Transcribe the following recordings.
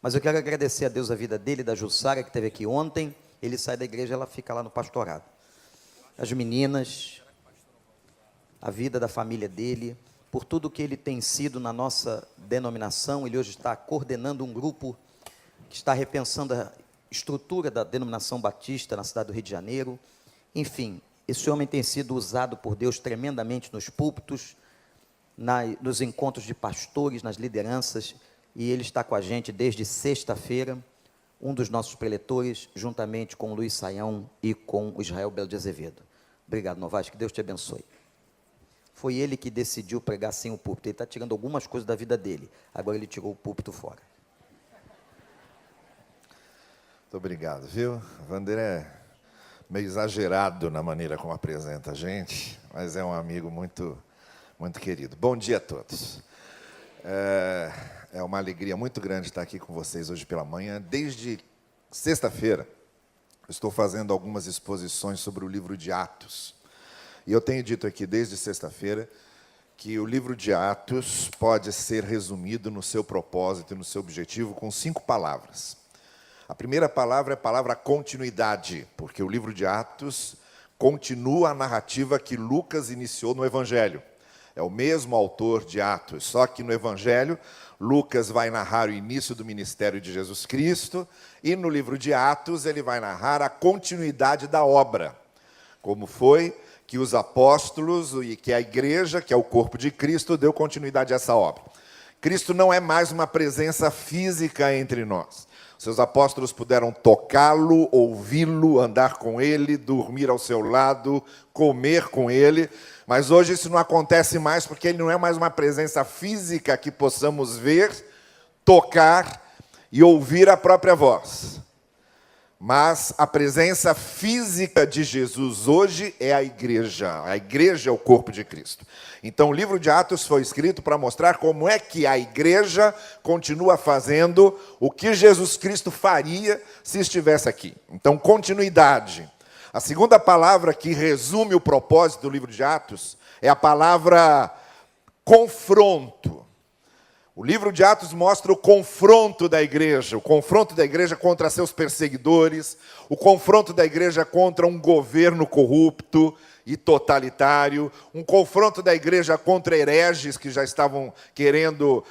Mas eu quero agradecer a Deus a vida dele, da Jussara, que esteve aqui ontem. Ele sai da igreja, ela fica lá no pastorado. As meninas, a vida da família dele, por tudo que ele tem sido na nossa denominação. Ele hoje está coordenando um grupo que está repensando a estrutura da denominação batista na cidade do Rio de Janeiro. Enfim, esse homem tem sido usado por Deus tremendamente nos púlpitos, nos encontros de pastores, nas lideranças, e ele está com a gente desde sexta-feira, um dos nossos preletores, juntamente com o Luiz Saião e com o Israel Belo de Azevedo. Obrigado, Novaes, que Deus te abençoe. Foi ele que decidiu pregar sem o púlpito. Ele está tirando algumas coisas da vida dele. Agora ele tirou o púlpito fora. Muito obrigado, viu? Wander é meio exagerado na maneira como apresenta a gente, mas é um amigo muito, muito querido. Bom dia a todos. É uma alegria muito grande estar aqui com vocês hoje pela manhã. Desde sexta-feira, estou fazendo algumas exposições sobre o livro de Atos. E eu tenho dito aqui desde sexta-feira que o livro de Atos pode ser resumido no seu propósito e no seu objetivo com 5 palavras. A primeira palavra é a palavra continuidade, porque o livro de Atos continua a narrativa que Lucas iniciou no Evangelho. É o mesmo autor de Atos, só que no Evangelho, Lucas vai narrar o início do ministério de Jesus Cristo, e no livro de Atos ele vai narrar a continuidade da obra, como foi que os apóstolos e que a igreja, que é o corpo de Cristo, deu continuidade a essa obra. Cristo não é mais uma presença física entre nós. Seus apóstolos puderam tocá-lo, ouvi-lo, andar com ele, dormir ao seu lado, comer com ele, mas hoje isso não acontece mais porque ele não é mais uma presença física que possamos ver, tocar e ouvir a própria voz. Mas a presença física de Jesus hoje é a igreja é o corpo de Cristo. Então o livro de Atos foi escrito para mostrar como é que a igreja continua fazendo o que Jesus Cristo faria se estivesse aqui. Então, continuidade. A segunda palavra que resume o propósito do livro de Atos é a palavra confronto. O livro de Atos mostra o confronto da igreja contra seus perseguidores, o confronto da igreja contra um governo corrupto e totalitário, um confronto da igreja contra hereges que já estavam querendo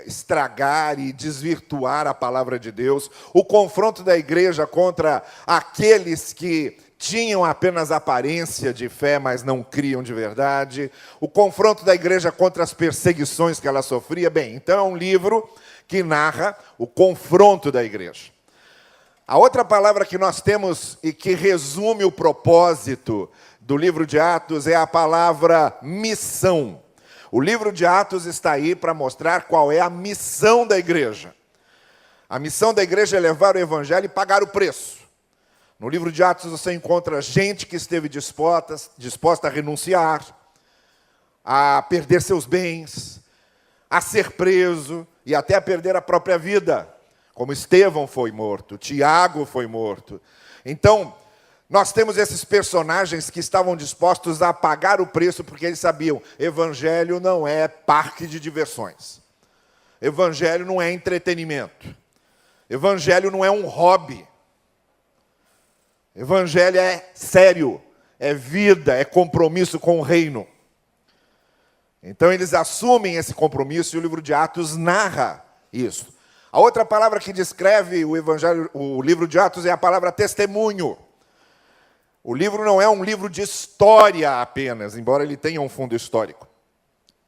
estragar e desvirtuar a palavra de Deus, o confronto da igreja contra aqueles que tinham apenas aparência de fé, mas não criam de verdade. O confronto da igreja contra as perseguições que ela sofria. Bem, então é um livro que narra o confronto da igreja. A outra palavra que nós temos e que resume o propósito do livro de Atos é a palavra missão. O livro de Atos está aí para mostrar qual é a missão da igreja. A missão da igreja é levar o evangelho e pagar o preço. No livro de Atos você encontra gente que esteve disposta a renunciar, a perder seus bens, a ser preso e até a perder a própria vida, como Estevão foi morto, Tiago foi morto. Então, nós temos esses personagens que estavam dispostos a pagar o preço porque eles sabiam, evangelho não é parque de diversões. Evangelho não é entretenimento. Evangelho não é um hobby. Evangelho é sério, é vida, é compromisso com o reino. Então eles assumem esse compromisso e o livro de Atos narra isso. A outra palavra que descreve o livro de Atos é a palavra testemunho. O livro não é um livro de história apenas, embora ele tenha um fundo histórico.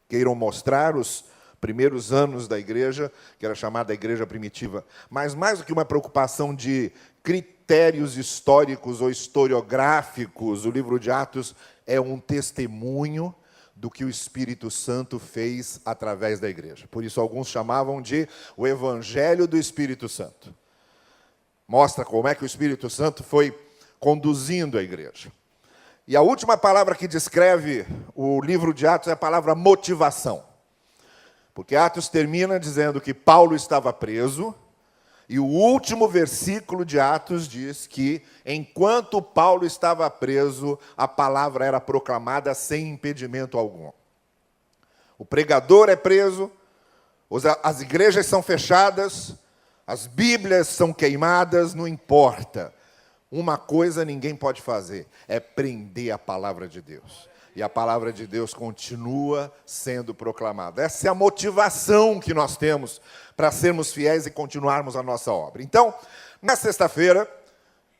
Queiram mostrar os primeiros anos da igreja, que era chamada igreja primitiva. Mas mais do que uma preocupação de critérios históricos ou historiográficos, o livro de Atos é um testemunho do que o Espírito Santo fez através da igreja. Por isso alguns chamavam de o Evangelho do Espírito Santo. Mostra como é que o Espírito Santo foi conduzindo a igreja. E a última palavra que descreve o livro de Atos é a palavra motivação. Porque Atos termina dizendo que Paulo estava preso, e o último versículo de Atos diz que, enquanto Paulo estava preso, a palavra era proclamada sem impedimento algum. O pregador é preso, as igrejas são fechadas, as Bíblias são queimadas, não importa. Uma coisa ninguém pode fazer, é prender a palavra de Deus. E a palavra de Deus continua sendo proclamada. Essa é a motivação que nós temos para sermos fiéis e continuarmos a nossa obra. Então, na sexta-feira,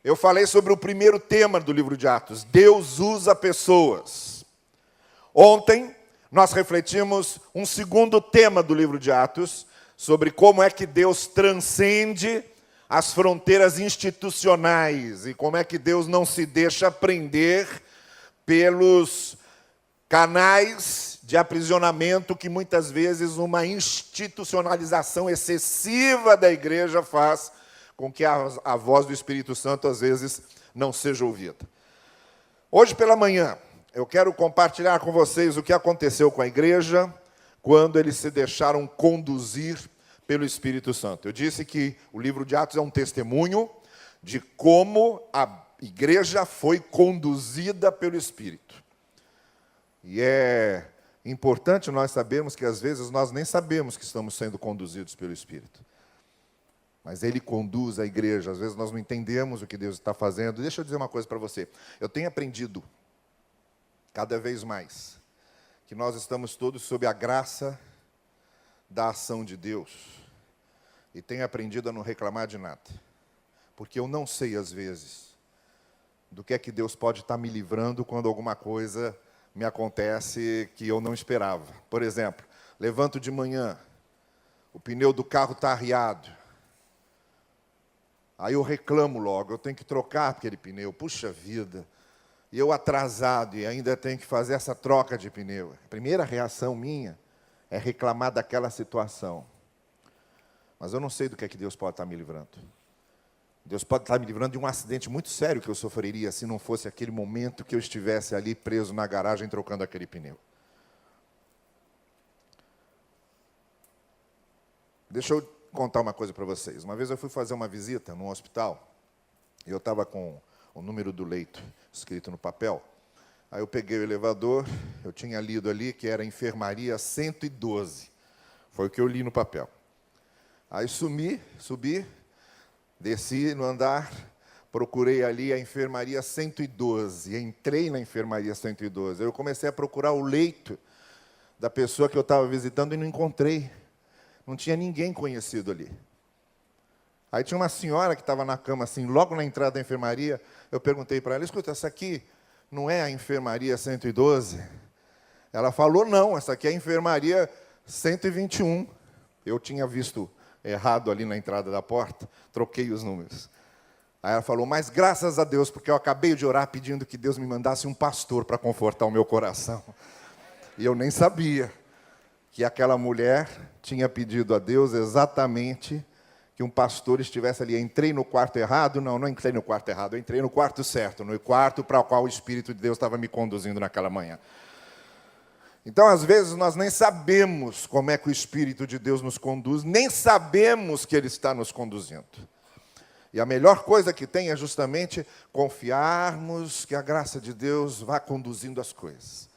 eu falei sobre o primeiro tema do livro de Atos. Deus usa pessoas. Ontem, nós refletimos um segundo tema do livro de Atos, sobre como é que Deus transcende as fronteiras institucionais e como é que Deus não se deixa prender pelos canais de aprisionamento que muitas vezes uma institucionalização excessiva da igreja faz com que a voz do Espírito Santo às vezes não seja ouvida. Hoje pela manhã eu quero compartilhar com vocês o que aconteceu com a igreja quando eles se deixaram conduzir pelo Espírito Santo. Eu disse que o livro de Atos é um testemunho de como a igreja foi conduzida pelo Espírito. E é importante nós sabermos que às vezes nós nem sabemos que estamos sendo conduzidos pelo Espírito. Mas Ele conduz a igreja, às vezes nós não entendemos o que Deus está fazendo. Deixa eu dizer uma coisa para você. Eu tenho aprendido, cada vez mais, que nós estamos todos sob a graça da ação de Deus. E tenho aprendido a não reclamar de nada. Porque eu não sei, às vezes, do que é que Deus pode estar me livrando quando alguma coisa me acontece que eu não esperava. Por exemplo, levanto de manhã, o pneu do carro está arriado. Aí eu reclamo logo, eu tenho que trocar aquele pneu. Puxa vida, e eu atrasado e ainda tenho que fazer essa troca de pneu. A primeira reação minha é reclamar daquela situação. Mas eu não sei do que é que Deus pode estar me livrando. Deus pode estar me livrando de um acidente muito sério que eu sofreria se não fosse aquele momento que eu estivesse ali preso na garagem trocando aquele pneu. Deixa eu contar uma coisa para vocês. Uma vez eu fui fazer uma visita num hospital e eu estava com o número do leito escrito no papel. Aí eu peguei o elevador, eu tinha lido ali que era enfermaria 112. Foi o que eu li no papel. Aí subi, desci no andar, procurei ali a enfermaria 112. Entrei na enfermaria 112. Eu comecei a procurar o leito da pessoa que eu estava visitando e não encontrei. Não tinha ninguém conhecido ali. Aí tinha uma senhora que estava na cama, assim, logo na entrada da enfermaria. Eu perguntei para ela, escuta, essa aqui não é a enfermaria 112? Ela falou, não, essa aqui é a enfermaria 121. Eu tinha visto errado ali na entrada da porta, troquei os números. Aí ela falou, mas graças a Deus, porque eu acabei de orar pedindo que Deus me mandasse um pastor para confortar o meu coração. E eu nem sabia que aquela mulher tinha pedido a Deus exatamente que um pastor estivesse ali. Entrei no quarto errado? Não entrei no quarto errado, eu entrei no quarto certo, no quarto para o qual o Espírito de Deus estava me conduzindo naquela manhã. Então, às vezes, nós nem sabemos como é que o Espírito de Deus nos conduz, nem sabemos que Ele está nos conduzindo. E a melhor coisa que tem é justamente confiarmos que a graça de Deus vá conduzindo as coisas.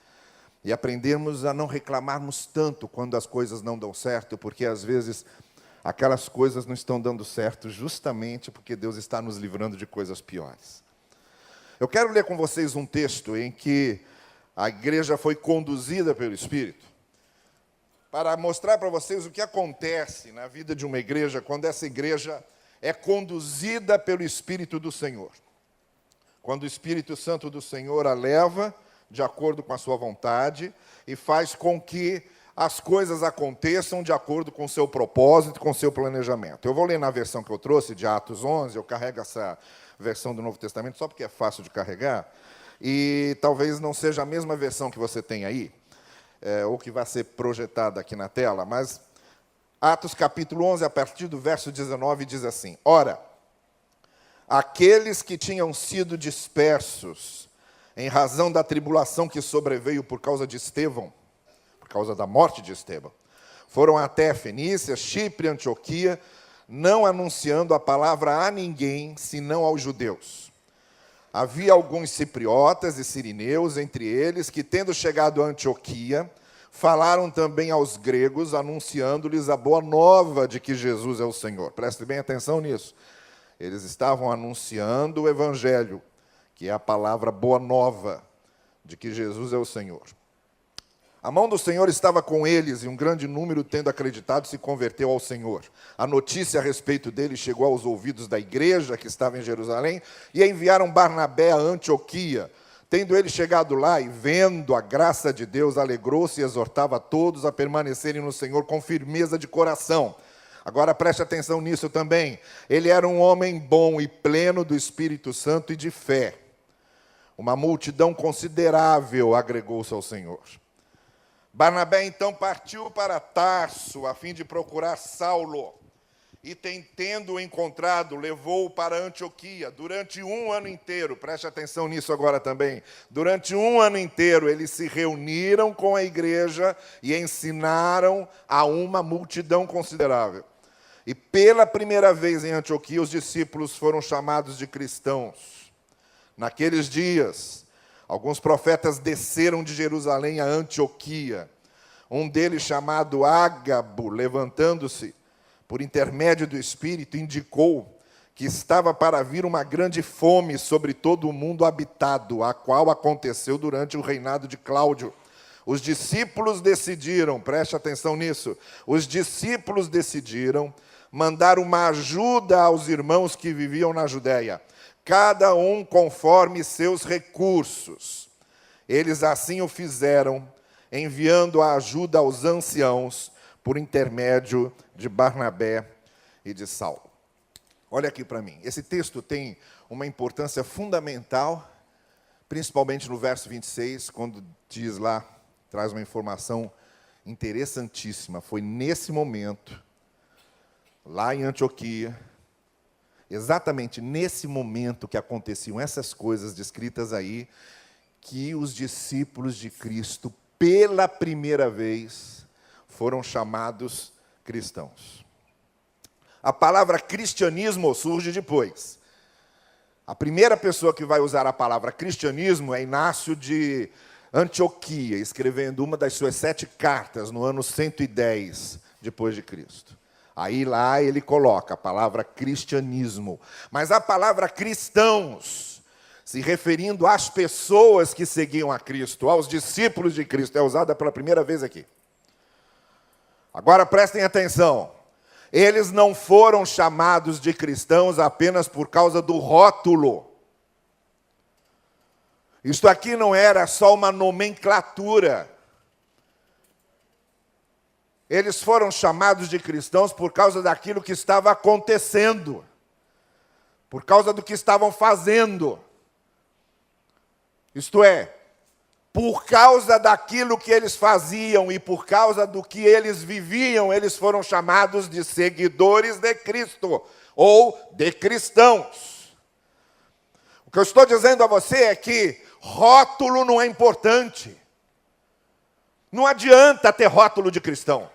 E aprendermos a não reclamarmos tanto quando as coisas não dão certo, porque às vezes aquelas coisas não estão dando certo justamente porque Deus está nos livrando de coisas piores. Eu quero ler com vocês um texto em que a igreja foi conduzida pelo Espírito, para mostrar para vocês o que acontece na vida de uma igreja quando essa igreja é conduzida pelo Espírito do Senhor. Quando o Espírito Santo do Senhor a leva de acordo com a sua vontade e faz com que as coisas aconteçam de acordo com o seu propósito, com o seu planejamento. Eu vou ler na versão que eu trouxe, de Atos 11, eu carrego essa versão do Novo Testamento só porque é fácil de carregar, e talvez não seja a mesma versão que você tem aí, ou que vai ser projetada aqui na tela, mas Atos capítulo 11, a partir do verso 19, diz assim, ora, aqueles que tinham sido dispersos em razão da tribulação que sobreveio por causa de Estevão, por causa da morte de Estevão, foram até Fenícia, Chipre e Antioquia, não anunciando a palavra a ninguém, senão aos judeus. Havia alguns cipriotas e sirineus entre eles, que tendo chegado a Antioquia, falaram também aos gregos, anunciando-lhes a boa nova de que Jesus é o Senhor. Preste bem atenção nisso. Eles estavam anunciando o Evangelho, que é a palavra boa nova de que Jesus é o Senhor. A mão do Senhor estava com eles, e um grande número, tendo acreditado, se converteu ao Senhor. A notícia a respeito dele chegou aos ouvidos da igreja que estava em Jerusalém, e enviaram Barnabé a Antioquia. Tendo ele chegado lá e vendo a graça de Deus, alegrou-se e exortava a todos a permanecerem no Senhor com firmeza de coração. Agora preste atenção nisso também. Ele era um homem bom e pleno do Espírito Santo e de fé. Uma multidão considerável agregou-se ao Senhor. Barnabé então partiu para Tarso, a fim de procurar Saulo. E tendo-o encontrado, levou-o para Antioquia. Durante 1 ano inteiro, preste atenção nisso agora também. Durante 1 ano inteiro, eles se reuniram com a igreja e ensinaram a uma multidão considerável. E pela primeira vez em Antioquia, os discípulos foram chamados de cristãos. Naqueles dias, alguns profetas desceram de Jerusalém a Antioquia. Um deles, chamado Ágabo, levantando-se, por intermédio do Espírito, indicou que estava para vir uma grande fome sobre todo o mundo habitado, a qual aconteceu durante o reinado de Cláudio. Os discípulos decidiram, preste atenção nisso, os discípulos decidiram mandar uma ajuda aos irmãos que viviam na Judéia, cada um conforme seus recursos. Eles assim o fizeram, enviando a ajuda aos anciãos, por intermédio de Barnabé e de Saulo. Olha aqui para mim. Esse texto tem uma importância fundamental, principalmente no verso 26, quando diz lá, traz uma informação interessantíssima. Foi nesse momento, lá em Antioquia, exatamente nesse momento que aconteciam essas coisas descritas aí, que os discípulos de Cristo, pela primeira vez, foram chamados cristãos. A palavra cristianismo surge depois. A primeira pessoa que vai usar a palavra cristianismo é Inácio de Antioquia, escrevendo uma das suas 7 cartas no ano 110 depois de Cristo. Aí lá ele coloca a palavra cristianismo. Mas a palavra cristãos, se referindo às pessoas que seguiam a Cristo, aos discípulos de Cristo, é usada pela primeira vez aqui. Agora prestem atenção. Eles não foram chamados de cristãos apenas por causa do rótulo. Isto aqui não era só uma nomenclatura. Eles foram chamados de cristãos por causa daquilo que estava acontecendo, por causa do que estavam fazendo. Isto é, por causa daquilo que eles faziam e por causa do que eles viviam, eles foram chamados de seguidores de Cristo ou de cristãos. O que eu estou dizendo a você é que rótulo não é importante. Não adianta ter rótulo de cristão.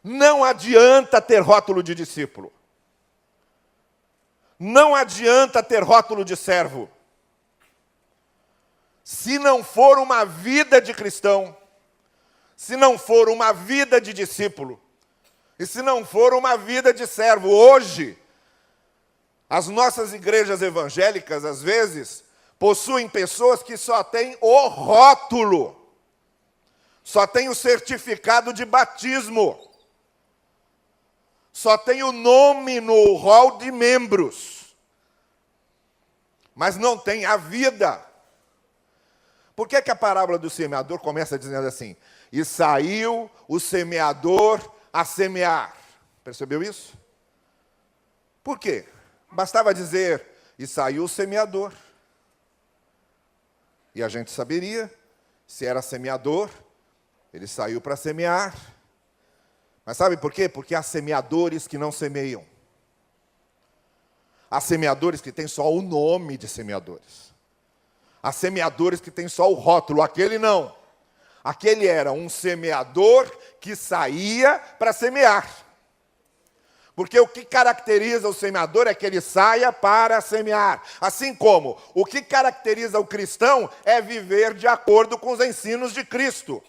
Não adianta ter rótulo de discípulo. Não adianta ter rótulo de servo. Se não for uma vida de cristão, se não for uma vida de discípulo, e se não for uma vida de servo. Hoje, as nossas igrejas evangélicas, às vezes, possuem pessoas que só têm o rótulo, só têm o certificado de batismo, só tem o nome no rol de membros, mas não tem a vida. Por que a parábola do semeador começa dizendo assim: e saiu o semeador a semear? Percebeu isso? Por quê? Bastava dizer, e saiu o semeador. E a gente saberia, se era semeador, ele saiu para semear. Mas sabe por quê? Porque há semeadores que não semeiam. Há semeadores que têm só o nome de semeadores. Há semeadores que têm só o rótulo. Aquele não. Aquele era um semeador que saía para semear. Porque o que caracteriza o semeador é que ele saia para semear. Assim como o que caracteriza o cristão é viver de acordo com os ensinos de Cristo.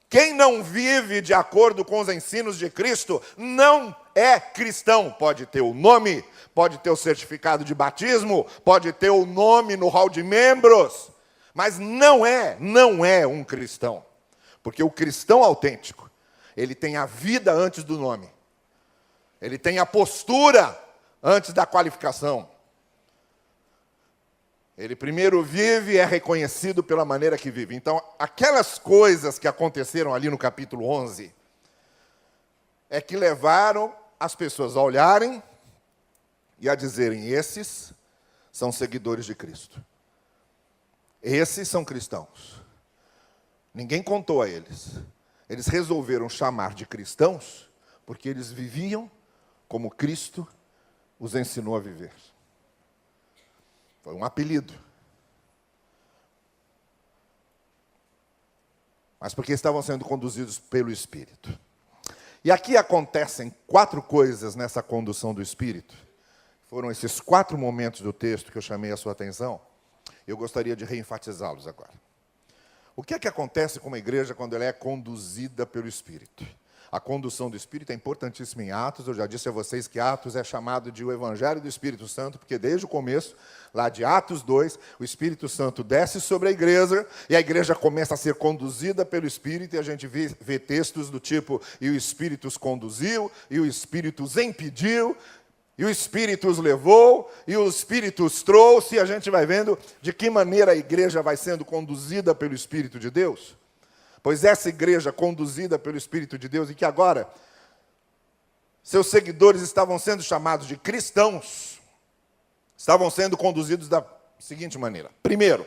Quem não vive de acordo com os ensinos de Cristo não é cristão. Pode ter o nome, pode ter o certificado de batismo, pode ter o nome no hall de membros, mas não é um cristão. Porque o cristão autêntico, ele tem a vida antes do nome. Ele tem a postura antes da qualificação. Ele primeiro vive e é reconhecido pela maneira que vive. Então, aquelas coisas que aconteceram ali no capítulo 11 é que levaram as pessoas a olharem e a dizerem: esses são seguidores de Cristo. Esses são cristãos. Ninguém contou a eles. Eles resolveram chamar de cristãos porque eles viviam como Cristo os ensinou a viver. Foi um apelido. Mas porque estavam sendo conduzidos pelo Espírito. E aqui acontecem 4 coisas nessa condução do Espírito. Foram esses 4 momentos do texto que eu chamei a sua atenção. Eu gostaria de reenfatizá-los agora. O que é que acontece com uma igreja quando ela é conduzida pelo Espírito? A condução do Espírito é importantíssima em Atos. Eu já disse a vocês que Atos é chamado de o Evangelho do Espírito Santo, porque desde o começo, lá de Atos 2, o Espírito Santo desce sobre a igreja, e a igreja começa a ser conduzida pelo Espírito, e a gente vê textos do tipo: e o Espírito os conduziu, e o Espírito os impediu, e o Espírito os levou, e o Espírito os trouxe, e a gente vai vendo de que maneira a igreja vai sendo conduzida pelo Espírito de Deus. Pois essa igreja conduzida pelo Espírito de Deus, e que agora seus seguidores estavam sendo chamados de cristãos, estavam sendo conduzidos da seguinte maneira. Primeiro,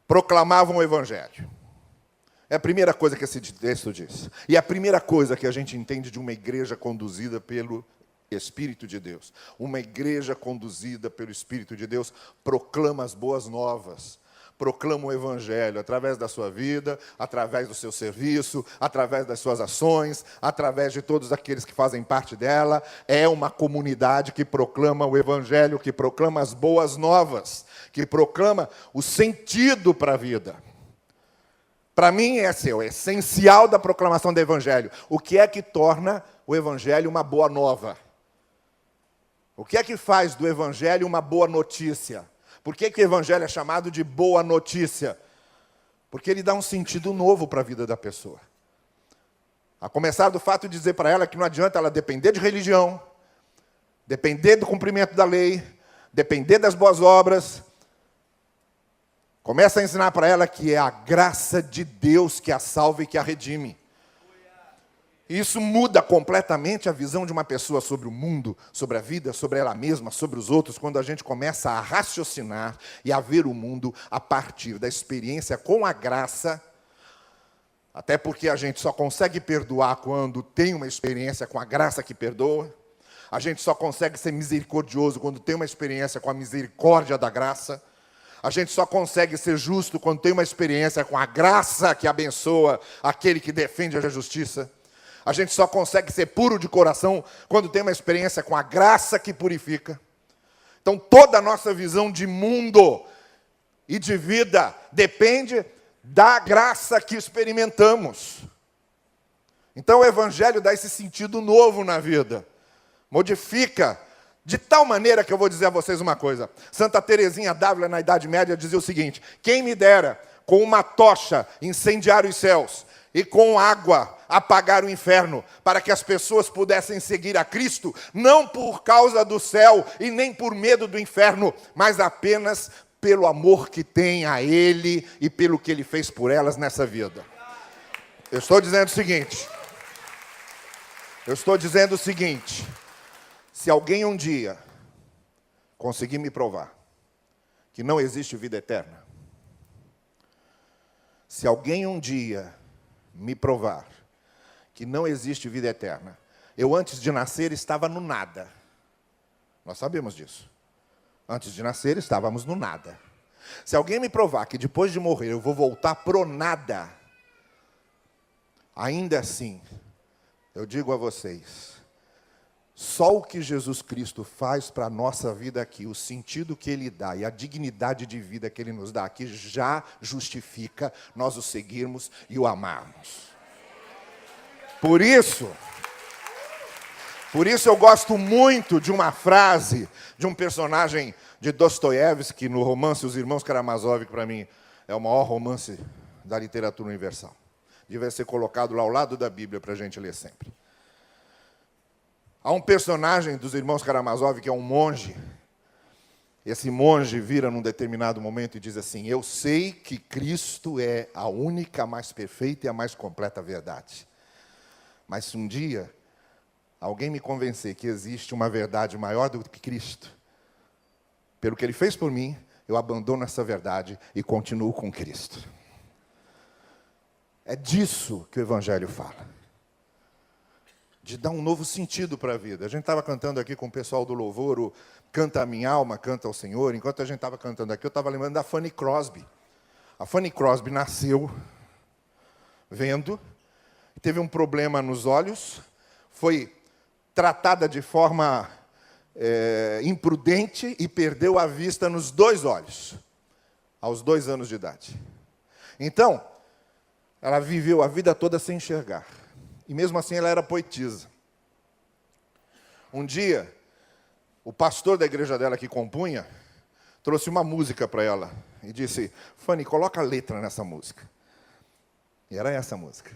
proclamavam o Evangelho. É a primeira coisa que esse texto diz. E a primeira coisa que a gente entende de uma igreja conduzida pelo Espírito de Deus. Uma igreja conduzida pelo Espírito de Deus proclama as boas novas. Proclama o Evangelho através da sua vida, através do seu serviço, através das suas ações, através de todos aqueles que fazem parte dela. É uma comunidade que proclama o Evangelho, que proclama as boas novas, que proclama o sentido para a vida. Para mim, esse é o essencial da proclamação do Evangelho. O que é que torna o Evangelho uma boa nova? O que é que faz do Evangelho uma boa notícia? Por que o Evangelho é chamado de boa notícia? Porque ele dá um sentido novo para a vida da pessoa. A começar do fato de dizer para ela que não adianta ela depender de religião, depender do cumprimento da lei, depender das boas obras. Começa a ensinar para ela que é a graça de Deus que a salva e que a redime. E isso muda completamente a visão de uma pessoa sobre o mundo, sobre a vida, sobre ela mesma, sobre os outros, quando a gente começa a raciocinar e a ver o mundo a partir da experiência com a graça. Até porque a gente só consegue perdoar quando tem uma experiência com a graça que perdoa. A gente só consegue ser misericordioso quando tem uma experiência com a misericórdia da graça. A gente só consegue ser justo quando tem uma experiência com a graça que abençoa aquele que defende a justiça. A gente só consegue ser puro de coração quando tem uma experiência com a graça que purifica. Então, toda a nossa visão de mundo e de vida depende da graça que experimentamos. Então, o Evangelho dá esse sentido novo na vida. Modifica de tal maneira que eu vou dizer a vocês uma coisa. Santa Teresinha d'Ávila, na Idade Média, dizia o seguinte: quem me dera com uma tocha incendiar os céus e com água apagar o inferno, para que as pessoas pudessem seguir a Cristo, não por causa do céu e nem por medo do inferno, mas apenas pelo amor que tem a Ele e pelo que Ele fez por elas nessa vida. Eu estou dizendo o seguinte, se alguém um dia conseguir me provar que não existe vida eterna, se alguém um dia me provar que não existe vida eterna, eu antes de nascer estava no nada. Nós sabemos disso. Antes de nascer estávamos no nada. Se alguém me provar que depois de morrer eu vou voltar pro nada, ainda assim, Eu digo a vocês, só o que Jesus Cristo faz para a nossa vida aqui, o sentido que Ele dá e a dignidade de vida que Ele nos dá aqui, já justifica nós o seguirmos e o amarmos. Por isso eu gosto muito de uma frase de um personagem de Dostoiévski no romance Os Irmãos Karamazov, que para mim é o maior romance da literatura universal. Devia ser colocado lá ao lado da Bíblia para a gente ler sempre. Há um personagem dos Irmãos Karamazov que é um monge. Esse monge vira num determinado momento e diz assim: eu sei que Cristo é a única, a mais perfeita e a mais completa verdade. Mas se um dia alguém me convencer que existe uma verdade maior do que Cristo, pelo que Ele fez por mim, eu abandono essa verdade e continuo com Cristo. É disso que o Evangelho fala. De dar um novo sentido para a vida. A gente estava cantando aqui com o pessoal do louvor, o Canta a Minha Alma, Canta ao Senhor. Enquanto a gente estava cantando aqui, eu estava lembrando da Fanny Crosby. A Fanny Crosby nasceu vendo, teve um problema nos olhos, foi tratada de forma imprudente e perdeu a vista nos 2 olhos, aos 2 anos de idade. Então, ela viveu a vida toda sem enxergar. E mesmo assim ela era poetisa. Um dia, o pastor da igreja dela que compunha, trouxe uma música para ela e disse: Fanny, coloca a letra nessa música. E era essa música.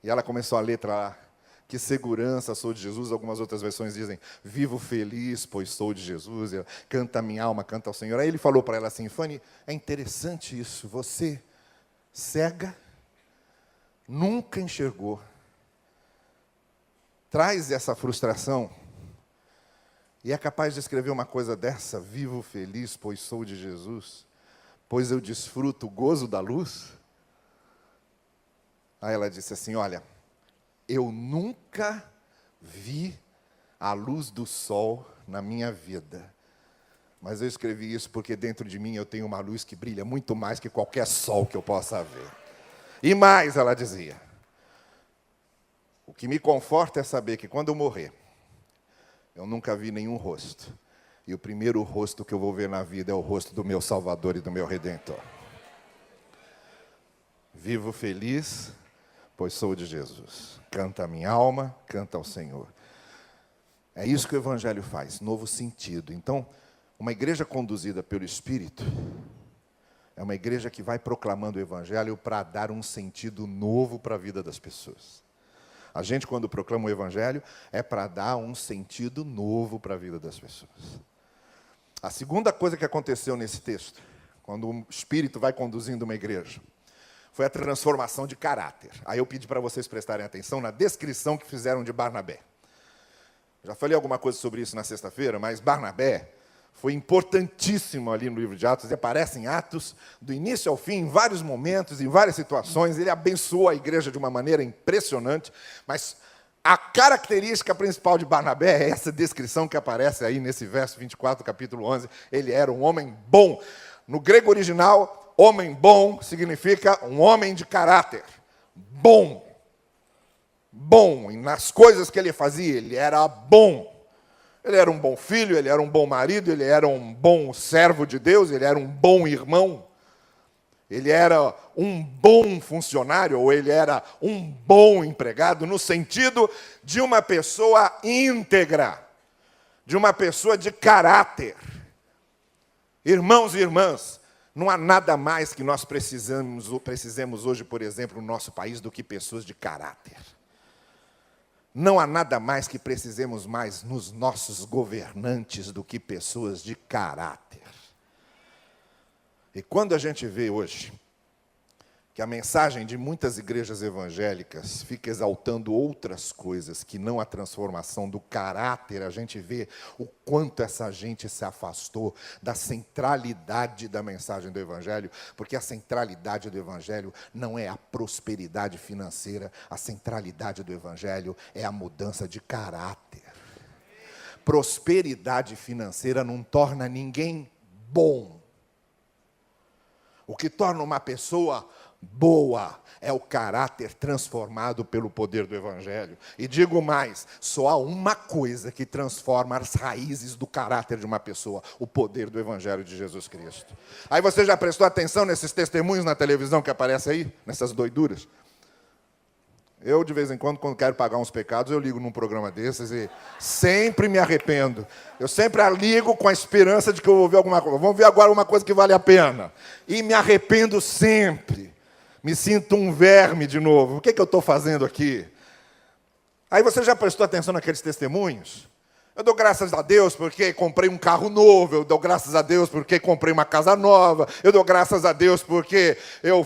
E ela começou a letra lá: que segurança, sou de Jesus. Algumas outras versões dizem: vivo feliz, pois sou de Jesus. Canta minha alma, canta ao Senhor. Aí ele falou para ela assim: Fanny, é interessante isso, você, cega, nunca enxergou, traz essa frustração e é capaz de escrever uma coisa dessa: vivo feliz, pois sou de Jesus, pois eu desfruto o gozo da luz. Aí ela disse assim: olha, eu nunca vi a luz do sol na minha vida, mas eu escrevi isso porque dentro de mim eu tenho uma luz que brilha muito mais que qualquer sol que eu possa ver. E mais, ela dizia, o que me conforta é saber que quando eu morrer, eu nunca vi nenhum rosto. E o primeiro rosto que eu vou ver na vida é o rosto do meu Salvador e do meu Redentor. Vivo feliz, pois sou de Jesus. Canta a minha alma, canta ao Senhor. É isso que o Evangelho faz, novo sentido. Então, uma igreja conduzida pelo Espírito é uma igreja que vai proclamando o Evangelho para dar um sentido novo para a vida das pessoas. A gente, quando proclama o Evangelho, é para dar um sentido novo para a vida das pessoas. A segunda coisa que aconteceu nesse texto, quando o Espírito vai conduzindo uma igreja, foi a transformação de caráter. Aí eu pedi para vocês prestarem atenção na descrição que fizeram de Barnabé. Já falei alguma coisa sobre isso na sexta-feira, mas Barnabé foi importantíssimo ali no livro de Atos. Ele aparece em Atos, do início ao fim, em vários momentos, em várias situações. Ele abençoou a igreja de uma maneira impressionante. Mas a característica principal de Barnabé é essa descrição que aparece aí nesse verso 24 do capítulo 11. Ele era um homem bom. No grego original, homem bom significa um homem de caráter. Bom. Bom. E nas coisas que ele fazia, ele era bom. Ele era um bom filho, ele era um bom marido, ele era um bom servo de Deus, ele era um bom irmão, ele era um bom funcionário, ou ele era um bom empregado, no sentido de uma pessoa íntegra, de uma pessoa de caráter. Irmãos e irmãs, não há nada mais que nós precisemos hoje, por exemplo, no nosso país, do que pessoas de caráter. Não há nada mais que precisemos mais nos nossos governantes do que pessoas de caráter. E quando a gente vê hoje que a mensagem de muitas igrejas evangélicas fica exaltando outras coisas que não a transformação do caráter, a gente vê o quanto essa gente se afastou da centralidade da mensagem do Evangelho, porque a centralidade do Evangelho não é a prosperidade financeira, a centralidade do Evangelho é a mudança de caráter. Prosperidade financeira não torna ninguém bom. O que torna uma pessoa boa. É o caráter transformado pelo poder do Evangelho. E digo mais, só há uma coisa que transforma as raízes do caráter de uma pessoa: o poder do Evangelho de Jesus Cristo. Aí você já prestou atenção nesses testemunhos na televisão que aparecem aí? Nessas doiduras? Eu, de vez em quando quero pagar uns pecados, eu ligo num programa desses e sempre me arrependo. Eu sempre ligo com a esperança de que eu vou ver alguma coisa. Vamos ver agora uma coisa que vale a pena. E me arrependo sempre. Me sinto um verme de novo. O que eu estou fazendo aqui? Aí você já prestou atenção naqueles testemunhos? Eu dou graças a Deus porque comprei um carro novo. Eu dou graças a Deus porque comprei uma casa nova. Eu dou graças a Deus porque eu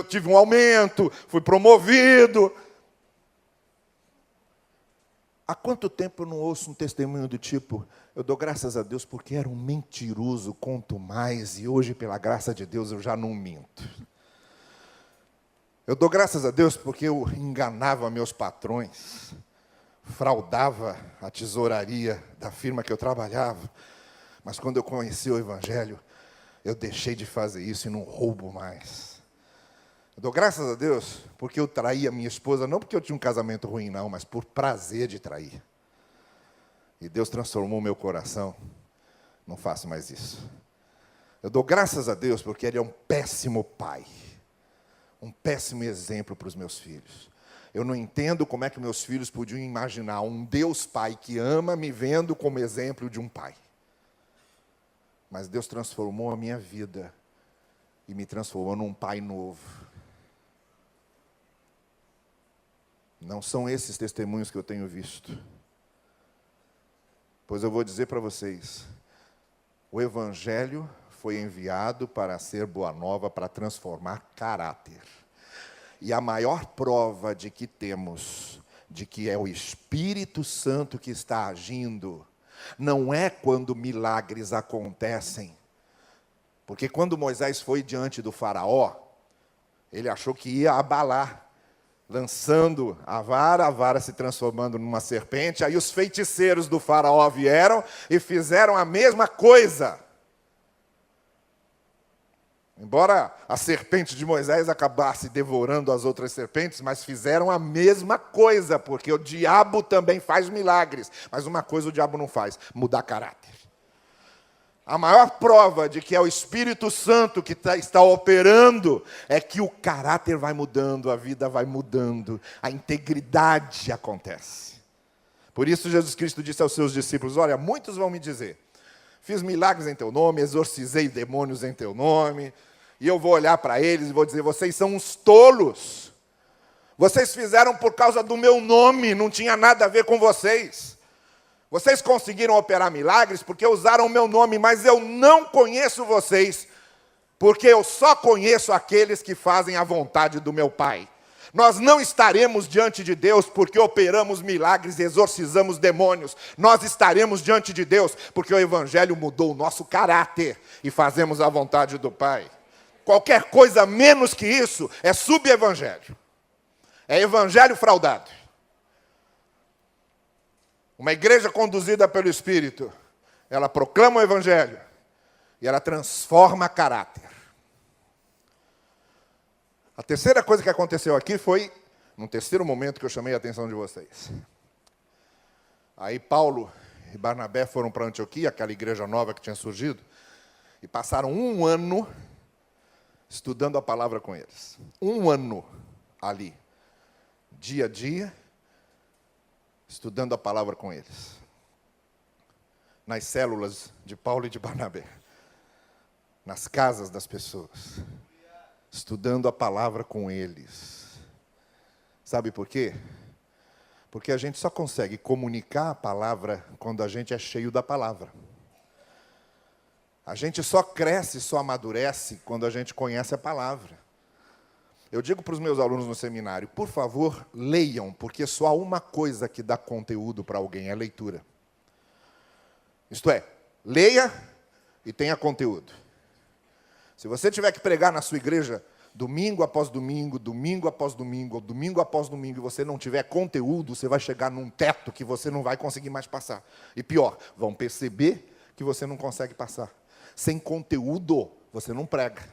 tive um aumento, fui promovido. Há quanto tempo eu não ouço um testemunho do tipo: eu dou graças a Deus porque era um mentiroso, conto mais, e hoje, pela graça de Deus, eu já não minto. Eu dou graças a Deus porque eu enganava meus patrões, fraudava a tesouraria da firma que eu trabalhava, mas quando eu conheci o Evangelho, eu deixei de fazer isso e não roubo mais. Eu dou graças a Deus porque eu traí a minha esposa, não porque eu tinha um casamento ruim, não, mas por prazer de trair. E Deus transformou meu coração, não faço mais isso. Eu dou graças a Deus porque Ele é um péssimo pai, um péssimo exemplo para os meus filhos. Eu não entendo como é que meus filhos podiam imaginar um Deus Pai que ama me vendo como exemplo de um pai. Mas Deus transformou a minha vida e me transformou num pai novo. Não são esses testemunhos que eu tenho visto. Pois eu vou dizer para vocês, o Evangelho foi enviado para ser boa nova, para transformar caráter. E a maior prova de que temos, de que é o Espírito Santo que está agindo, não é quando milagres acontecem. Porque quando Moisés foi diante do faraó, ele achou que ia abalar, lançando a vara se transformando numa serpente. Aí os feiticeiros do faraó vieram e fizeram a mesma coisa. Embora a serpente de Moisés acabasse devorando as outras serpentes, mas fizeram a mesma coisa, porque o diabo também faz milagres. Mas uma coisa o diabo não faz: mudar caráter. A maior prova de que é o Espírito Santo que está operando é que o caráter vai mudando, a vida vai mudando, a integridade acontece. Por isso Jesus Cristo disse aos seus discípulos: olha, muitos vão me dizer: fiz milagres em teu nome, exorcizei demônios em teu nome. E eu vou olhar para eles e vou dizer: vocês são uns tolos. Vocês fizeram por causa do meu nome, não tinha nada a ver com vocês. Vocês conseguiram operar milagres porque usaram o meu nome, mas eu não conheço vocês, porque eu só conheço aqueles que fazem a vontade do meu Pai. Nós não estaremos diante de Deus porque operamos milagres e exorcizamos demônios. Nós estaremos diante de Deus porque o Evangelho mudou o nosso caráter e fazemos a vontade do Pai. Qualquer coisa menos que isso é sub-evangelho. É evangelho fraudado. Uma igreja conduzida pelo Espírito, ela proclama o Evangelho e ela transforma caráter. A terceira coisa que aconteceu aqui foi, num terceiro momento que eu chamei a atenção de vocês. Aí Paulo e Barnabé foram para Antioquia, aquela igreja nova que tinha surgido, e passaram um ano estudando a palavra com eles. Um ano ali, dia a dia, estudando a palavra com eles. Nas células de Paulo e de Barnabé. Nas casas das pessoas. Estudando a palavra com eles. Sabe por quê? Porque a gente só consegue comunicar a palavra quando a gente é cheio da palavra. A gente só cresce, só amadurece quando a gente conhece a palavra. Eu digo para os meus alunos no seminário: por favor, leiam, porque só há uma coisa que dá conteúdo para alguém: é leitura. Isto é, leia e tenha conteúdo. Se você tiver que pregar na sua igreja domingo após domingo, domingo após domingo, domingo após domingo, e você não tiver conteúdo, você vai chegar num teto que você não vai conseguir mais passar. E pior, vão perceber que você não consegue passar. Sem conteúdo, você não prega.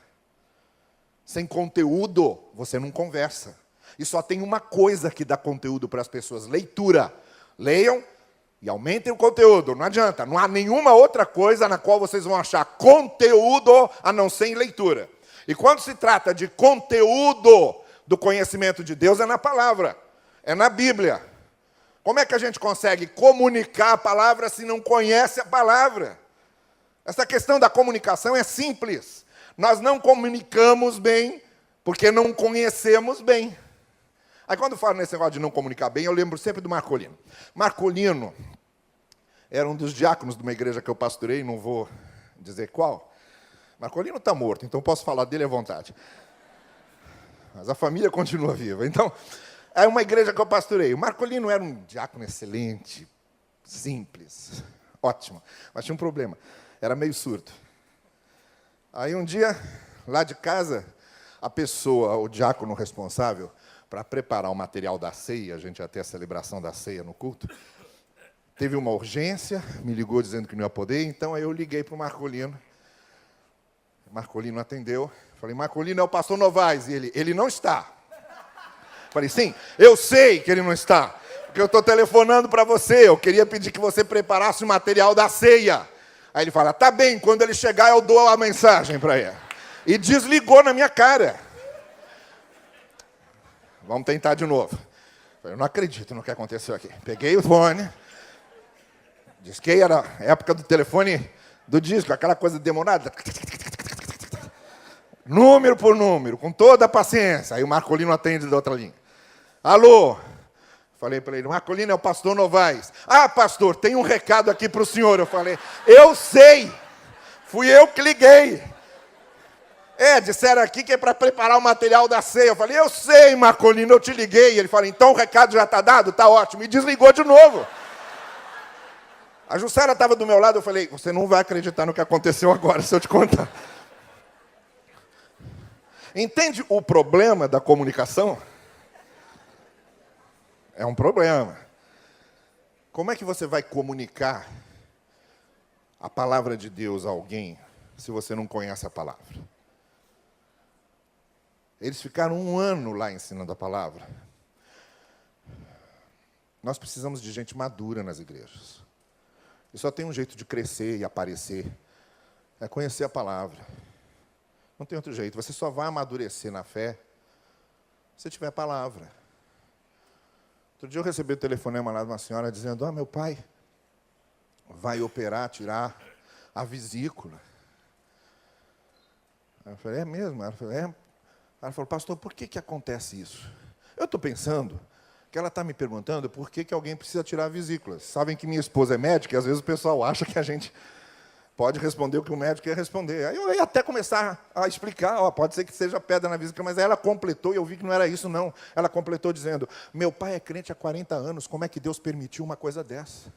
Sem conteúdo, você não conversa. E só tem uma coisa que dá conteúdo para as pessoas: leitura. Leiam e aumentem o conteúdo. Não adianta, não há nenhuma outra coisa na qual vocês vão achar conteúdo a não ser em leitura. E quando se trata de conteúdo do conhecimento de Deus, é na palavra, é na Bíblia. Como é que a gente consegue comunicar a palavra se não conhece a palavra? Essa questão da comunicação é simples. Nós não comunicamos bem porque não conhecemos bem. Aí quando falo nesse negócio de não comunicar bem, eu lembro sempre do Marcolino. Marcolino era um dos diáconos de uma igreja que eu pastorei, não vou dizer qual. Marcolino está morto, então posso falar dele à vontade. Mas a família continua viva. Então, é uma igreja que eu pastorei. O Marcolino era um diácono excelente, simples, ótimo. Mas tinha um problema, era meio surdo. Aí um dia, lá de casa, a pessoa, o diácono responsável, para preparar o material da ceia, a gente ia ter a celebração da ceia no culto, teve uma urgência, me ligou dizendo que não ia poder, então aí eu liguei para o Marcolino. Marcolino atendeu. Falei, Marcolino é o pastor Novaes. E ele não está. Falei, sim, eu sei que ele não está, porque eu estou telefonando para você, eu queria pedir que você preparasse o material da ceia. Aí ele fala, tá bem, quando ele chegar eu dou a mensagem para ele. E desligou na minha cara. Vamos tentar de novo. Eu não acredito no que aconteceu aqui. Peguei o fone, disquei, era a época do telefone do disco, aquela coisa demorada. Número por número, com toda a paciência. Aí o Marcolino atende da outra linha. Alô? Falei para ele, Marcolino é o pastor Novaes. Ah, pastor, tem um recado aqui para o senhor. Eu falei, eu sei. Fui eu que liguei. Disseram aqui que é para preparar o material da ceia. Eu falei, eu sei, Marcolino, eu te liguei. Ele falou, então o recado já está dado? Está ótimo. E desligou de novo. A Jussara estava do meu lado, eu falei, você não vai acreditar no que aconteceu agora, se eu te contar. Entende o problema da comunicação? É um problema. Como é que você vai comunicar a palavra de Deus a alguém se você não conhece a palavra? Eles ficaram 1 ano lá ensinando a palavra. Nós precisamos de gente madura nas igrejas. E só tem um jeito de crescer e aparecer, é conhecer a palavra. Não tem outro jeito, você só vai amadurecer na fé se tiver a palavra. Outro dia eu recebi o telefonema lá de uma senhora dizendo, meu pai vai operar, tirar a vesícula. Eu falei, é mesmo? Ela falou, é. Ela falou, pastor, por que acontece isso? Eu estou pensando que ela está me perguntando por que alguém precisa tirar a vesícula. Sabem que minha esposa é médica e às vezes o pessoal acha que a gente pode responder o que o médico quer responder. Aí eu ia até começar a explicar, pode ser que seja pedra na vesícula, mas aí ela completou e eu vi que não era isso, não. Ela completou dizendo, meu pai é crente há 40 anos, como é que Deus permitiu uma coisa dessa?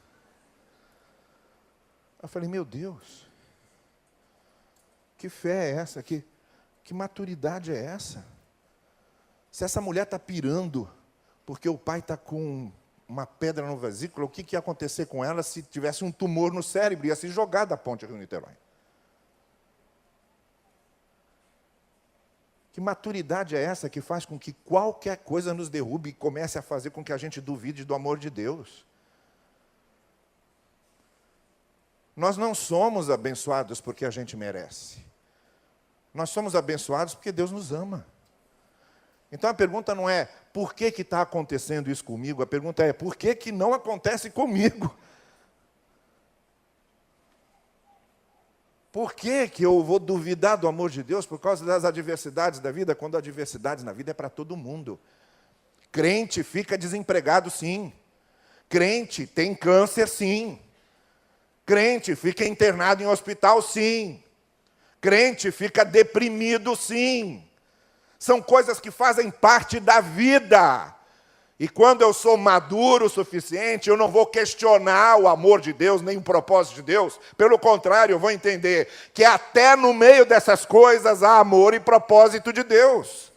Eu falei, meu Deus, que fé é essa? Que maturidade é essa? Se essa mulher está pirando porque o pai está com uma pedra no vesículo, o que ia acontecer com ela se tivesse um tumor no cérebro? Ia se jogar da ponte Rio-Niterói. Que maturidade é essa que faz com que qualquer coisa nos derrube e comece a fazer com que a gente duvide do amor de Deus? Nós não somos abençoados porque a gente merece. Nós somos abençoados porque Deus nos ama. Então a pergunta não é, por que está acontecendo isso comigo? A pergunta é, por que não acontece comigo? Por que eu vou duvidar do amor de Deus por causa das adversidades da vida, quando adversidades na vida é para todo mundo? Crente fica desempregado, sim. Crente tem câncer, sim. Crente fica internado em hospital, sim. Crente fica deprimido, sim. São coisas que fazem parte da vida. E quando eu sou maduro o suficiente, eu não vou questionar o amor de Deus, nem o propósito de Deus. Pelo contrário, eu vou entender que até no meio dessas coisas há amor e propósito de Deus.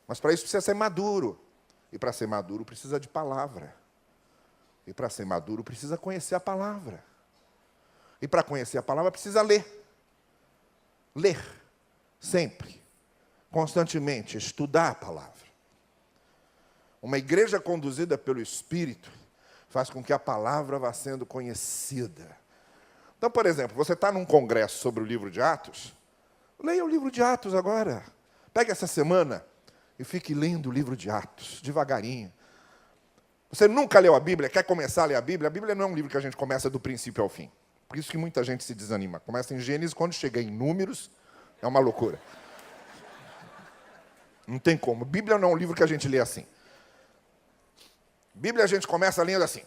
Mas para isso precisa ser maduro. E para ser maduro precisa de palavra. E para ser maduro precisa conhecer a palavra. E para conhecer a palavra precisa ler. Ler. Sempre. constantemente estudar a palavra. Uma igreja conduzida pelo Espírito faz com que a palavra vá sendo conhecida. Então, por exemplo, você está num congresso sobre o livro de Atos, leia o livro de Atos agora. Pegue essa semana e fique lendo o livro de Atos, devagarinho. Você nunca leu a Bíblia, quer começar a ler a Bíblia não é um livro que a gente começa do princípio ao fim. Por isso que muita gente se desanima. Começa em Gênesis, quando chega em Números, é uma loucura. Não tem como. Bíblia não é um livro que a gente lê assim. Bíblia a gente começa lendo assim.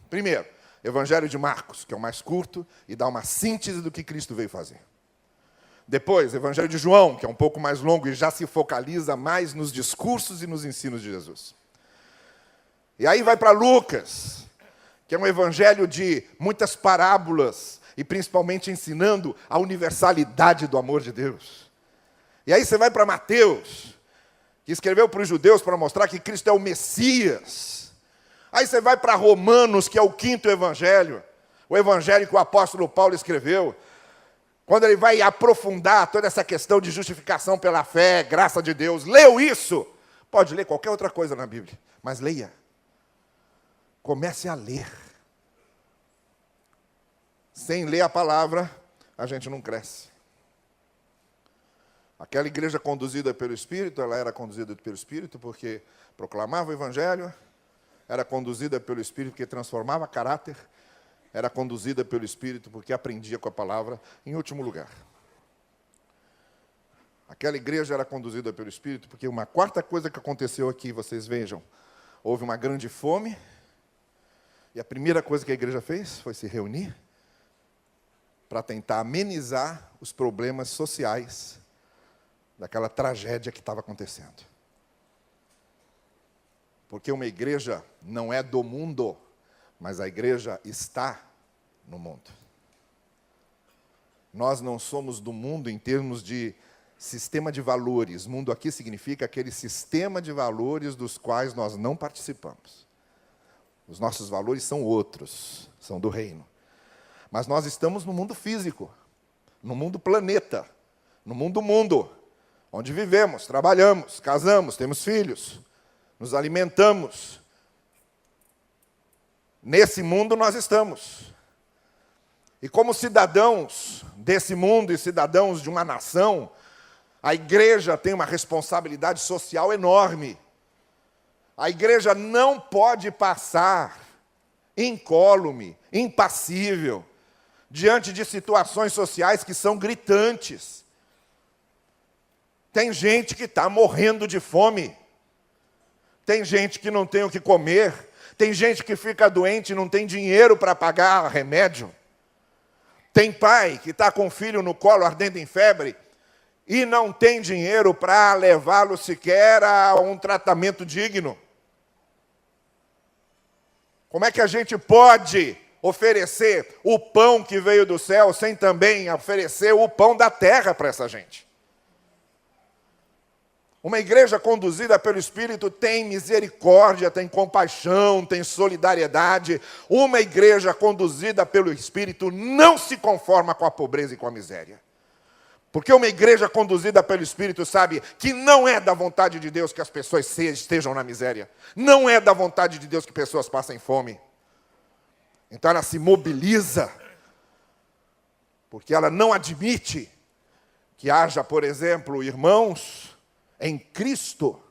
Primeiro, Evangelho de Marcos, que é o mais curto e dá uma síntese do que Cristo veio fazer. Depois, Evangelho de João, que é um pouco mais longo e já se focaliza mais nos discursos e nos ensinos de Jesus. E aí vai para Lucas, que é um evangelho de muitas parábolas e principalmente ensinando a universalidade do amor de Deus. E aí você vai para Mateus, que escreveu para os judeus para mostrar que Cristo é o Messias. Aí você vai para Romanos, que é o quinto evangelho, o evangelho que o apóstolo Paulo escreveu, quando ele vai aprofundar toda essa questão de justificação pela fé, graça de Deus. Leu isso? Pode ler qualquer outra coisa na Bíblia, mas leia. Comece a ler. Sem ler a palavra, a gente não cresce. Aquela igreja conduzida pelo Espírito, ela era conduzida pelo Espírito porque proclamava o Evangelho, era conduzida pelo Espírito porque transformava caráter, era conduzida pelo Espírito porque aprendia com a palavra. Em último lugar, aquela igreja era conduzida pelo Espírito porque uma quarta coisa que aconteceu aqui, vocês vejam, houve uma grande fome, e a primeira coisa que a igreja fez foi se reunir para tentar amenizar os problemas sociais daquela tragédia que estava acontecendo. Porque uma igreja não é do mundo, mas a igreja está no mundo. Nós não somos do mundo em termos de sistema de valores. Mundo aqui significa aquele sistema de valores dos quais nós não participamos. Os nossos valores são outros, são do reino. Mas nós estamos no mundo físico, no mundo planeta, no mundo, onde vivemos, trabalhamos, casamos, temos filhos, nos alimentamos. Nesse mundo nós estamos. E como cidadãos desse mundo e cidadãos de uma nação, a igreja tem uma responsabilidade social enorme. A igreja não pode passar incólume, impassível, diante de situações sociais que são gritantes. Tem gente que está morrendo de fome. Tem gente que não tem o que comer. Tem gente que fica doente e não tem dinheiro para pagar remédio. Tem pai que está com o filho no colo ardendo em febre e não tem dinheiro para levá-lo sequer a um tratamento digno. Como é que a gente pode oferecer o pão que veio do céu sem também oferecer o pão da terra para essa gente? Uma igreja conduzida pelo Espírito tem misericórdia, tem compaixão, tem solidariedade. Uma igreja conduzida pelo Espírito não se conforma com a pobreza e com a miséria. Porque uma igreja conduzida pelo Espírito sabe que não é da vontade de Deus que as pessoas estejam na miséria. Não é da vontade de Deus que pessoas passem fome. Então ela se mobiliza, porque ela não admite que haja, por exemplo, irmãos em Cristo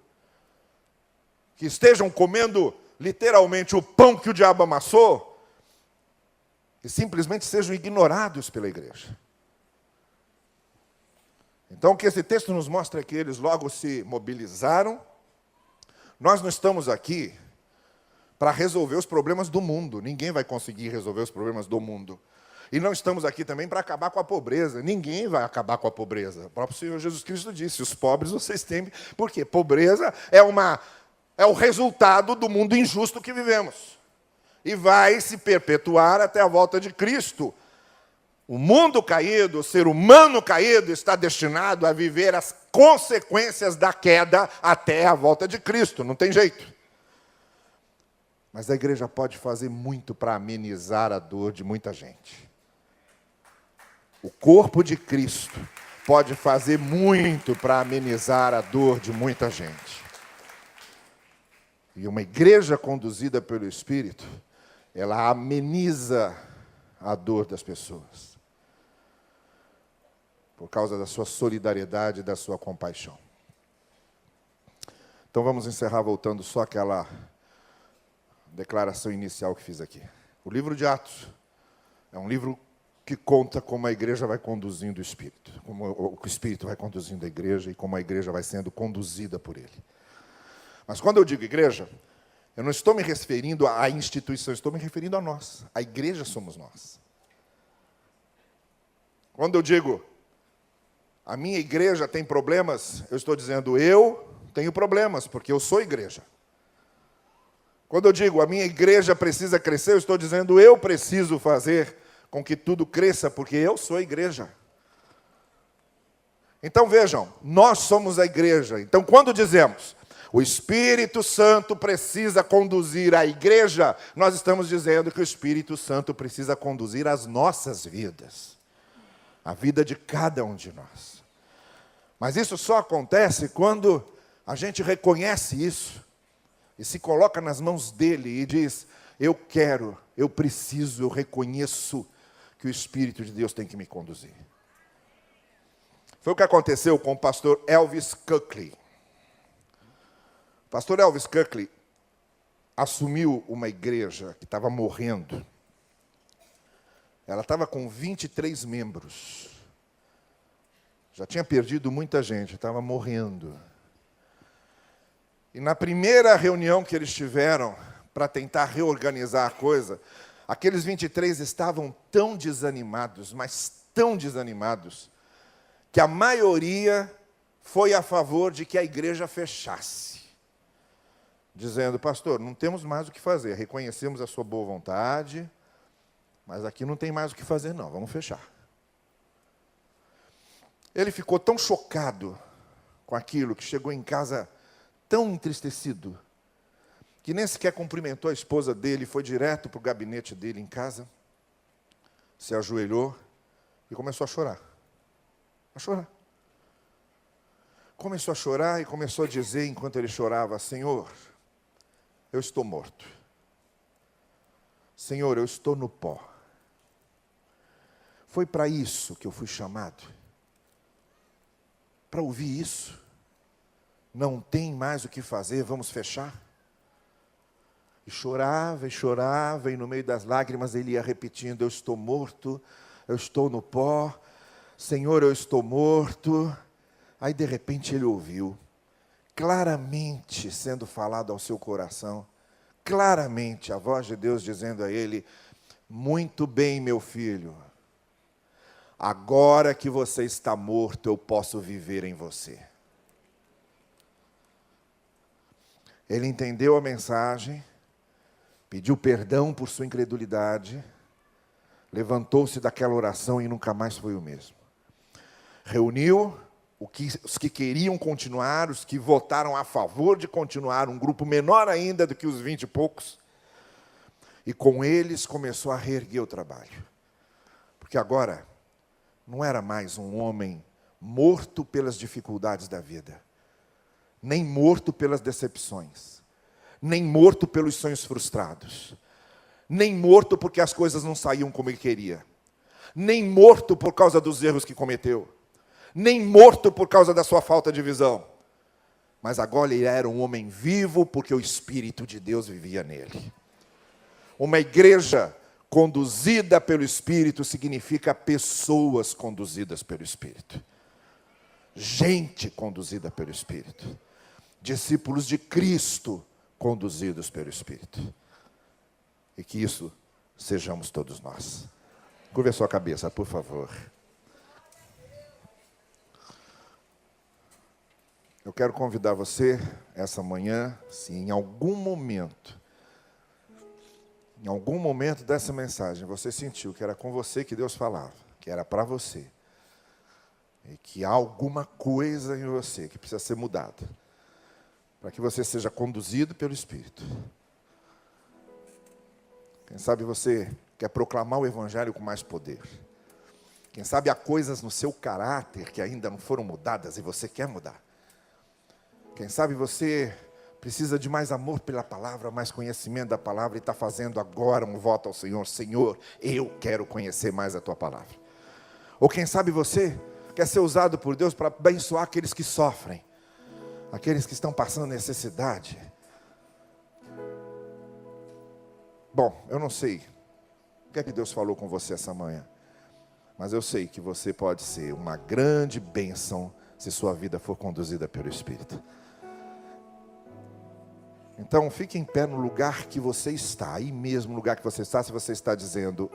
que estejam comendo literalmente o pão que o diabo amassou e simplesmente sejam ignorados pela igreja. Então, o que esse texto nos mostra é que eles logo se mobilizaram. Nós não estamos aqui para resolver os problemas do mundo. Ninguém vai conseguir resolver os problemas do mundo. E não estamos aqui também para acabar com a pobreza. Ninguém vai acabar com a pobreza. O próprio Senhor Jesus Cristo disse, os pobres vocês temem. Por quê? Pobreza é o resultado do mundo injusto que vivemos. E vai se perpetuar até a volta de Cristo. O mundo caído, o ser humano caído, está destinado a viver as consequências da queda até a volta de Cristo. Não tem jeito. Mas a igreja pode fazer muito para amenizar a dor de muita gente. O corpo de Cristo pode fazer muito para amenizar a dor de muita gente. E uma igreja conduzida pelo Espírito, ela ameniza a dor das pessoas, por causa da sua solidariedade e da sua compaixão. Então vamos encerrar voltando só àquela declaração inicial que fiz aqui. O livro de Atos é um livro que conta como a igreja vai conduzindo o Espírito, como o Espírito vai conduzindo a igreja e como a igreja vai sendo conduzida por ele. Mas quando eu digo igreja, eu não estou me referindo à instituição, estou me referindo a nós. A igreja somos nós. Quando eu digo, a minha igreja tem problemas, eu estou dizendo, eu tenho problemas, porque eu sou igreja. Quando eu digo, a minha igreja precisa crescer, eu estou dizendo, eu preciso fazer com que tudo cresça, porque eu sou a igreja. Então vejam, nós somos a igreja. Então quando dizemos, o Espírito Santo precisa conduzir a igreja, nós estamos dizendo que o Espírito Santo precisa conduzir as nossas vidas. A vida de cada um de nós. Mas isso só acontece quando a gente reconhece isso e se coloca nas mãos dele e diz, eu quero, eu preciso, eu reconheço que o Espírito de Deus tem que me conduzir. Foi o que aconteceu com o pastor Elvis Cugkley. O pastor Elvis Cugkley assumiu uma igreja que estava morrendo. Ela estava com 23 membros. Já tinha perdido muita gente, estava morrendo. E na primeira reunião que eles tiveram para tentar reorganizar a coisa, aqueles 23 estavam tão desanimados, mas tão desanimados, que a maioria foi a favor de que a igreja fechasse. Dizendo, pastor, não temos mais o que fazer, reconhecemos a sua boa vontade, mas aqui não tem mais o que fazer não, vamos fechar. Ele ficou tão chocado com aquilo, que chegou em casa tão entristecido, que nem sequer cumprimentou a esposa dele, foi direto para o gabinete dele em casa, se ajoelhou e começou a chorar. A chorar. Começou a chorar e começou a dizer, enquanto ele chorava, Senhor, eu estou morto. Senhor, eu estou no pó. Foi para isso que eu fui chamado. Para ouvir isso. Não tem mais o que fazer, vamos fechar? E chorava, e no meio das lágrimas ele ia repetindo, eu estou morto, eu estou no pó, Senhor, eu estou morto. Aí de repente ele ouviu, claramente sendo falado ao seu coração, claramente a voz de Deus dizendo a ele, muito bem, meu filho, agora que você está morto, eu posso viver em você. Ele entendeu a mensagem, pediu perdão por sua incredulidade, levantou-se daquela oração e nunca mais foi o mesmo. Reuniu os que queriam continuar, os que votaram a favor de continuar, um grupo menor ainda do que os 20 e poucos, e com eles começou a reerguer o trabalho. Porque agora não era mais um homem morto pelas dificuldades da vida, nem morto pelas decepções, nem morto pelos sonhos frustrados, nem morto porque as coisas não saíam como ele queria, nem morto por causa dos erros que cometeu, nem morto por causa da sua falta de visão. Mas agora ele era um homem vivo porque o Espírito de Deus vivia nele. Uma igreja conduzida pelo Espírito significa pessoas conduzidas pelo Espírito. Gente conduzida pelo Espírito. Discípulos de Cristo conduzidos pelo Espírito. E que isso sejamos todos nós. Curva a sua cabeça, por favor. Eu quero convidar você, essa manhã, se em algum momento dessa mensagem, você sentiu que era com você que Deus falava, que era para você, e que há alguma coisa em você que precisa ser mudada, para que você seja conduzido pelo Espírito. Quem sabe você quer proclamar o Evangelho com mais poder. Quem sabe há coisas no seu caráter que ainda não foram mudadas e você quer mudar. Quem sabe você precisa de mais amor pela palavra, mais conhecimento da palavra e está fazendo agora um voto ao Senhor. Senhor, eu quero conhecer mais a tua palavra. Ou quem sabe você quer ser usado por Deus para abençoar aqueles que sofrem, aqueles que estão passando necessidade. Bom, eu não sei o que é que Deus falou com você essa manhã, mas eu sei que você pode ser uma grande bênção se sua vida for conduzida pelo Espírito. Então fique em pé no lugar que você está, aí mesmo no lugar que você está, se você está dizendo: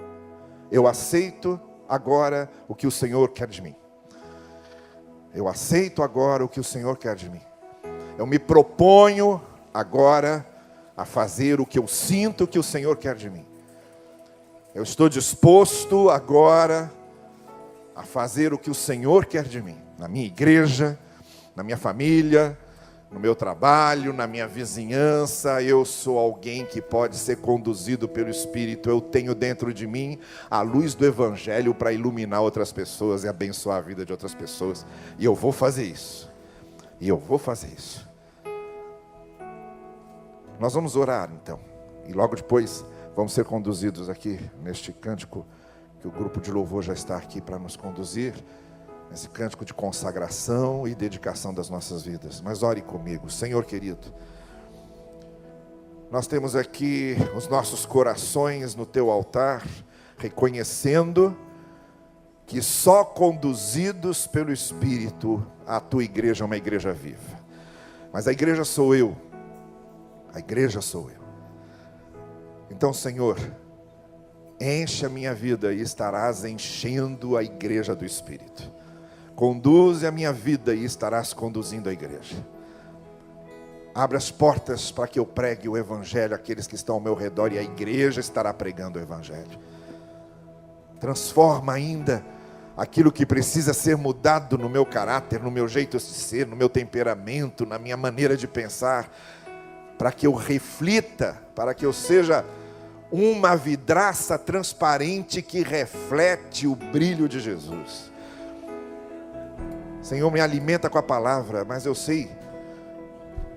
eu aceito agora o que o Senhor quer de mim. Eu aceito agora o que o Senhor quer de mim. Eu me proponho agora a fazer o que eu sinto que o Senhor quer de mim. Eu estou disposto agora a fazer o que o Senhor quer de mim. Na minha igreja, na minha família, no meu trabalho, na minha vizinhança, eu sou alguém que pode ser conduzido pelo Espírito. Eu tenho dentro de mim a luz do Evangelho para iluminar outras pessoas e abençoar a vida de outras pessoas. E eu vou fazer isso. E eu vou fazer isso. Nós vamos orar então. E logo depois vamos ser conduzidos aqui neste cântico, que o grupo de louvor já está aqui para nos conduzir. Esse cântico de consagração e dedicação das nossas vidas. Mas ore comigo, Senhor querido. Nós temos aqui os nossos corações no teu altar, reconhecendo que só conduzidos pelo Espírito a tua igreja é uma igreja viva. Mas a igreja sou eu. A igreja sou eu. Então, Senhor, enche a minha vida e estarás enchendo a igreja do Espírito. Conduze a minha vida e estarás conduzindo a igreja. Abre as portas para que eu pregue o Evangelho àqueles que estão ao meu redor e a igreja estará pregando o Evangelho. Transforma ainda aquilo que precisa ser mudado no meu caráter, no meu jeito de ser, no meu temperamento, na minha maneira de pensar, para que eu reflita, para que eu seja uma vidraça transparente que reflete o brilho de Jesus. Senhor, me alimenta com a palavra, mas eu sei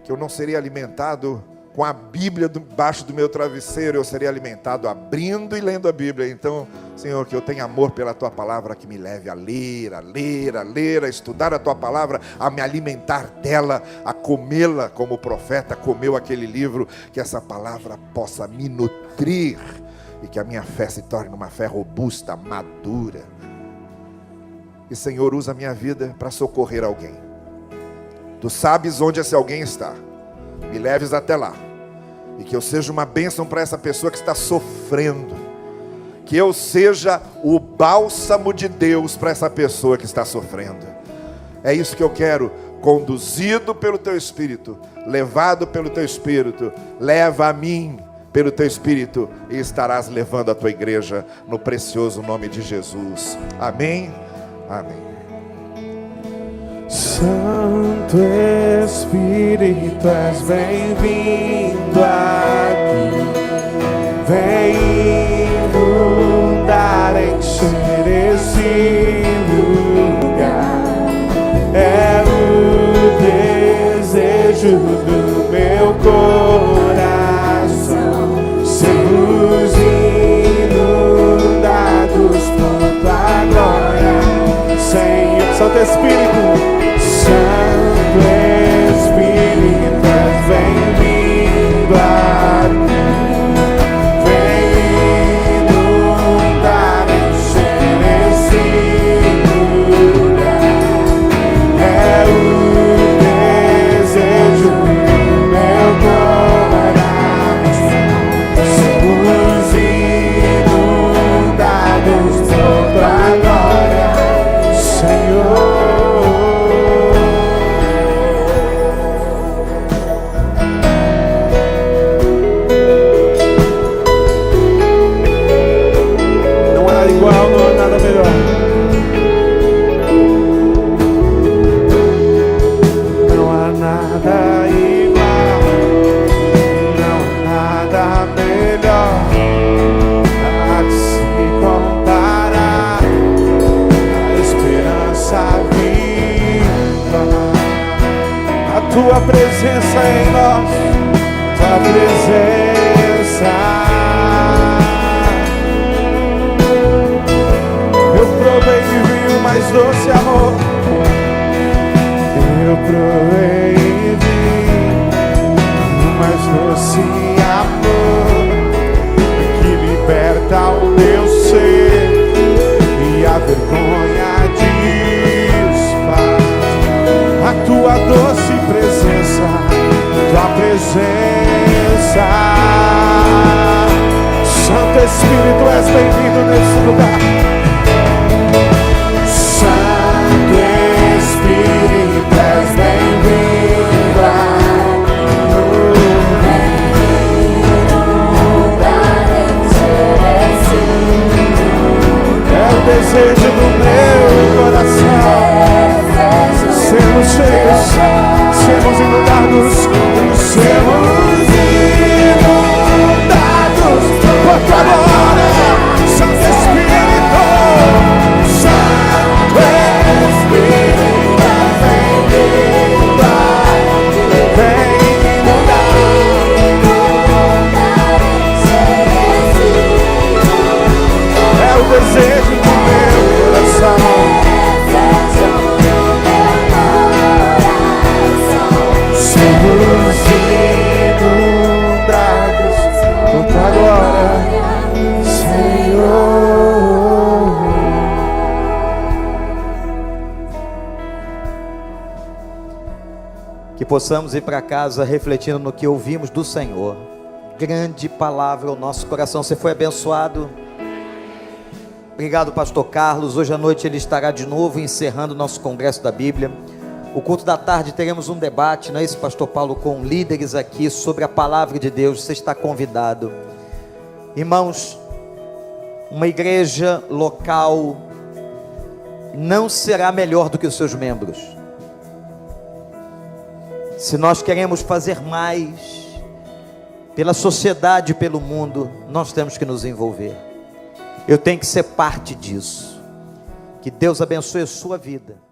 que eu não serei alimentado com a Bíblia debaixo do meu travesseiro, eu serei alimentado abrindo e lendo a Bíblia. Então, Senhor, que eu tenha amor pela tua palavra, que me leve a ler, a estudar a tua palavra, a me alimentar dela, a comê-la como o profeta comeu aquele livro, que essa palavra possa me nutrir e que a minha fé se torne uma fé robusta, madura. E Senhor, usa a minha vida para socorrer alguém. Tu sabes onde esse alguém está. Me leves até lá. E que eu seja uma bênção para essa pessoa que está sofrendo. Que eu seja o bálsamo de Deus para essa pessoa que está sofrendo. É isso que eu quero. Conduzido pelo teu Espírito, levado pelo teu Espírito, leva a mim pelo teu Espírito e estarás levando a tua igreja no precioso nome de Jesus. Amém. Amém. Santo Espírito, és bem-vindo aqui. Vem inundar, encher esse lugar. É o desejo do meu coração. Sermos inundados por tua glória, Senhor. Santo Espírito, Santo Espírito, és bem-vindo aqui. presença. Eu provei de vinho mais doce amor. Eu provei de vinho mais doce amor, que liberta o meu ser e a vergonha desfaz. A tua doce presença, tua presença. Santo Espírito, és bem-vindo nesse lugar. Santo Espírito, és bem-vindo é o desejo do meu coração. Sermos cheios, sermos inundados, sermos inundados por tua glória. Santo Espírito, Santo Espírito, vem inundar. É o desejo do meu coração. Sermos inundados por tua glória, Senhor. Que possamos ir para casa refletindo no que ouvimos do Senhor. Grande palavra ao nosso coração. Você foi abençoado? Obrigado, pastor Carlos. Hoje à noite ele estará de novo encerrando o nosso congresso da Bíblia. O culto da tarde teremos um debate, não é isso, pastor Paulo, com líderes aqui sobre a palavra de Deus. Você está convidado. Irmãos, uma igreja local não será melhor do que os seus membros. Se nós queremos fazer mais pela sociedade e pelo mundo, nós temos que nos envolver. Eu tenho que ser parte disso. Que Deus abençoe a sua vida.